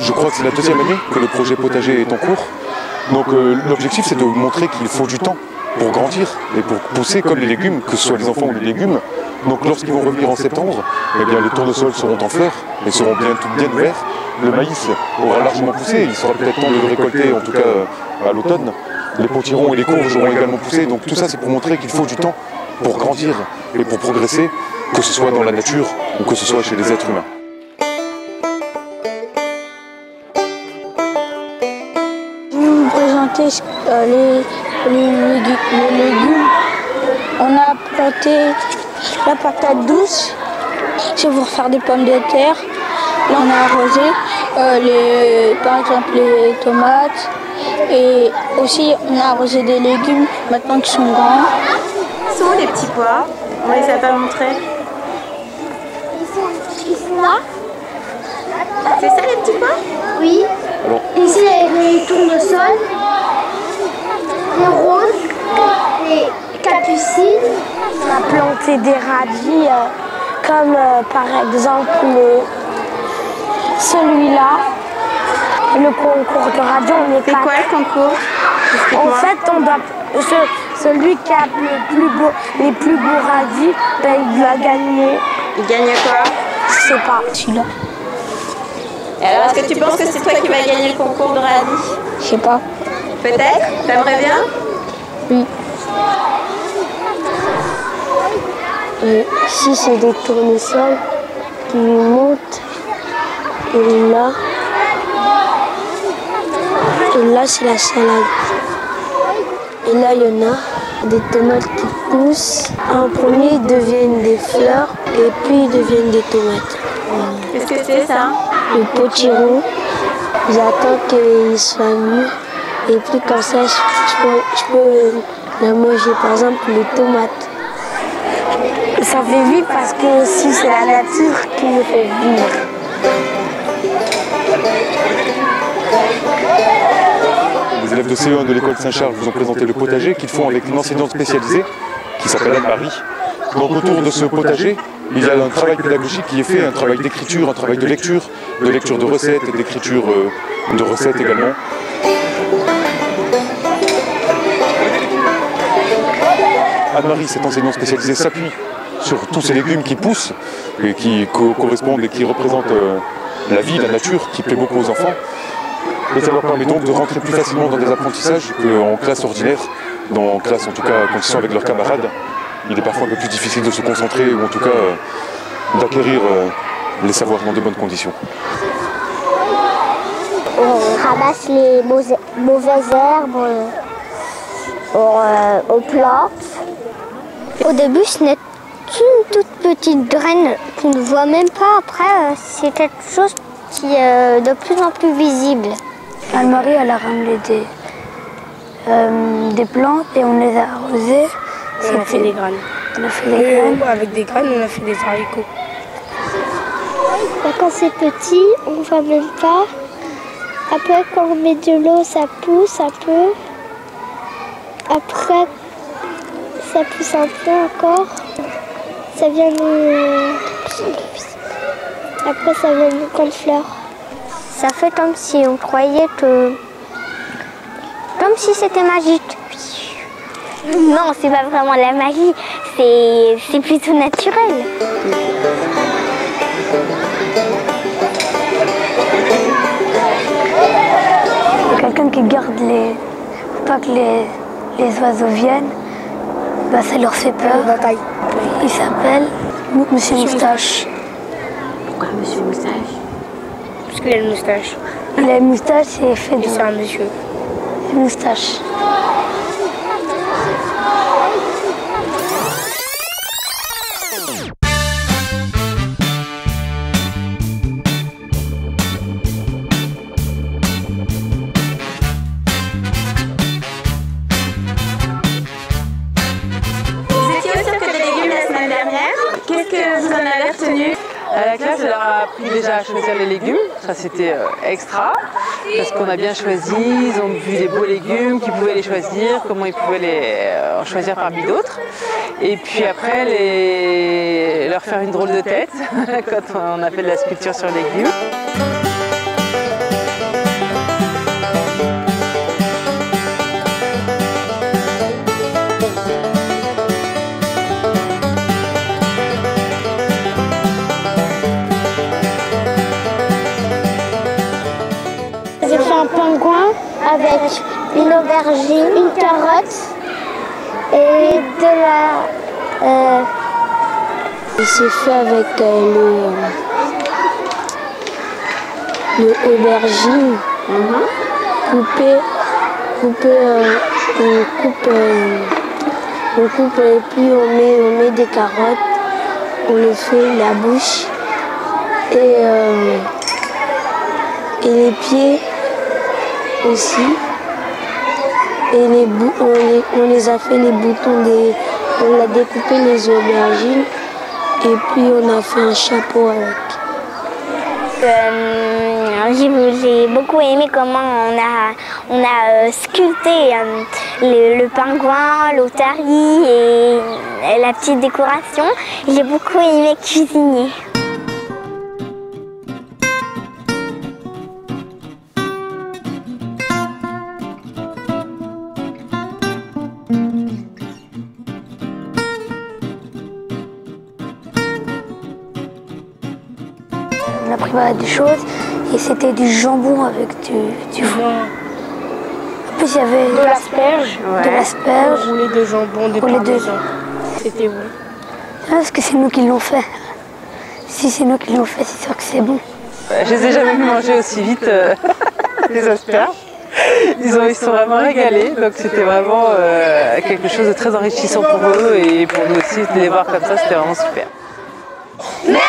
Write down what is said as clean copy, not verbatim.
Je crois que c'est la deuxième année que le projet potager est en cours. Donc l'objectif, c'est de montrer qu'il faut du temps pour grandir et pour pousser comme les légumes, que ce soit les enfants ou les légumes. Donc lorsqu'ils vont revenir en septembre, eh bien, les tournesols seront en fleurs et seront bien verts. Le maïs aura largement poussé, il sera peut-être temps de le récolter, en tout cas à l'automne. Les potirons et les courges auront également poussé. Donc tout ça, c'est pour montrer qu'il faut du temps pour grandir et pour progresser, que ce soit dans la nature ou que ce soit chez les êtres humains. Je vais vous présenter les légumes. On a planté la patate douce, c'est pour faire des pommes de terre. Là on a arrosé par exemple les tomates et aussi on a arrosé des légumes maintenant qui sont grands. Où sont les petits pois? On les a pas montrés. Ils sont là. C'est ça les petits pois? Oui. Ici les tournesols, les roses, les capucines. On a planté des radis comme par exemple celui-là, le concours de radis. C'est quoi le concours? En fait, on doit, celui qui a les plus beaux radis, ben, il doit gagner. Il gagne quoi? Je sais pas, celui-là. Et alors, est-ce que tu penses que c'est toi qui vas gagner le concours de radis? Je sais pas. Peut-être? T'aimerais bien? Oui. Ici, c'est des tournesols qui montent. Et là, c'est la salade. Et là, il y en a des tomates qui poussent. En premier, ils deviennent des fleurs et puis ils deviennent des tomates. Qu'est-ce que c'est ça? Le potiron, j'attends qu'il soit mûr. Et puis comme ça, je peux la manger. Par exemple, les tomates. Ça fait vivre parce que aussi c'est la nature qui me fait vivre. Les élèves de CE1 de l'école Saint-Charles vous ont présenté le potager qu'ils font avec une enseignante spécialisée qui s'appelle Anne-Marie. Donc autour de ce potager, il y a un travail pédagogique qui est fait, un travail d'écriture, un travail de lecture de recettes et d'écriture de recettes également. Anne-Marie, cette enseignante spécialisée, s'appuie sur tous ces légumes qui poussent et qui correspondent et qui représentent la vie, la nature, qui plaît beaucoup aux enfants. Et ça leur permet donc de rentrer plus facilement dans des apprentissages qu'en classe ordinaire, en classe en tout cas quand ils sont avec leurs camarades. Il est parfois un peu plus difficile de se concentrer ou en tout cas d'acquérir les savoirs dans de bonnes conditions. On ramasse les mauvaises herbes aux plantes. Au début, ce n'est qu'une toute petite graine qu'on ne voit même pas. Après, c'est quelque chose qui est de plus en plus visible. Anne-Marie, elle a ramené des plantes et on les a arrosées. On a fait des graines. On a fait des graines. Avec des graines, on a fait des haricots. Quand c'est petit, on ne voit même pas. Après, quand on met de l'eau, ça pousse un peu. Après, ça pousse un peu encore. Ça vient de... Après, ça vient de grandes fleurs. Ça fait comme si on croyait que... Comme si c'était magique. Non, c'est pas vraiment la magie, c'est plutôt naturel. Quelqu'un qui garde pour pas que les oiseaux viennent, bah ça leur fait peur. Il s'appelle Monsieur Moustache. Pourquoi Monsieur Moustache? Parce qu'il a une moustache. Il a une moustache et fait Et c'est un monsieur. Une moustache. Qu'est-ce que vous en avez retenu? La classe, elle leur a appris déjà à choisir les légumes, ça c'était extra, parce qu'on a bien choisi, ils ont vu les beaux légumes, qu'ils pouvaient les choisir, comment ils pouvaient les en choisir parmi d'autres. Et puis après, leur faire une drôle de tête quand on a fait de la sculpture sur légumes. avec une aubergine, une carotte et de la... Il s'est fait avec le aubergine coupé, on coupe et puis on met des carottes, on les fait la bouche et les pieds aussi. Et on les a fait les boutons, on a découpé les aubergines et puis on a fait un chapeau avec. J'ai beaucoup aimé comment on a sculpté le pingouin, l'otarie et la petite décoration. J'ai beaucoup aimé cuisiner. On a préparé des choses et c'était du jambon avec du foin. En plus il y avait De l'asperge. de l'asperge. Roulé de jambon, des Roulé de- parmesans. C'était bon. Ah, parce que c'est nous qui l'ont fait. Si c'est nous qui l'ont fait, c'est sûr que c'est bon. Je les ai jamais vu manger aussi vite, les asperges. Ils sont vraiment régalés, donc c'était vraiment quelque chose de très enrichissant pour eux et pour nous aussi de les voir comme ça, c'était vraiment super. Merci.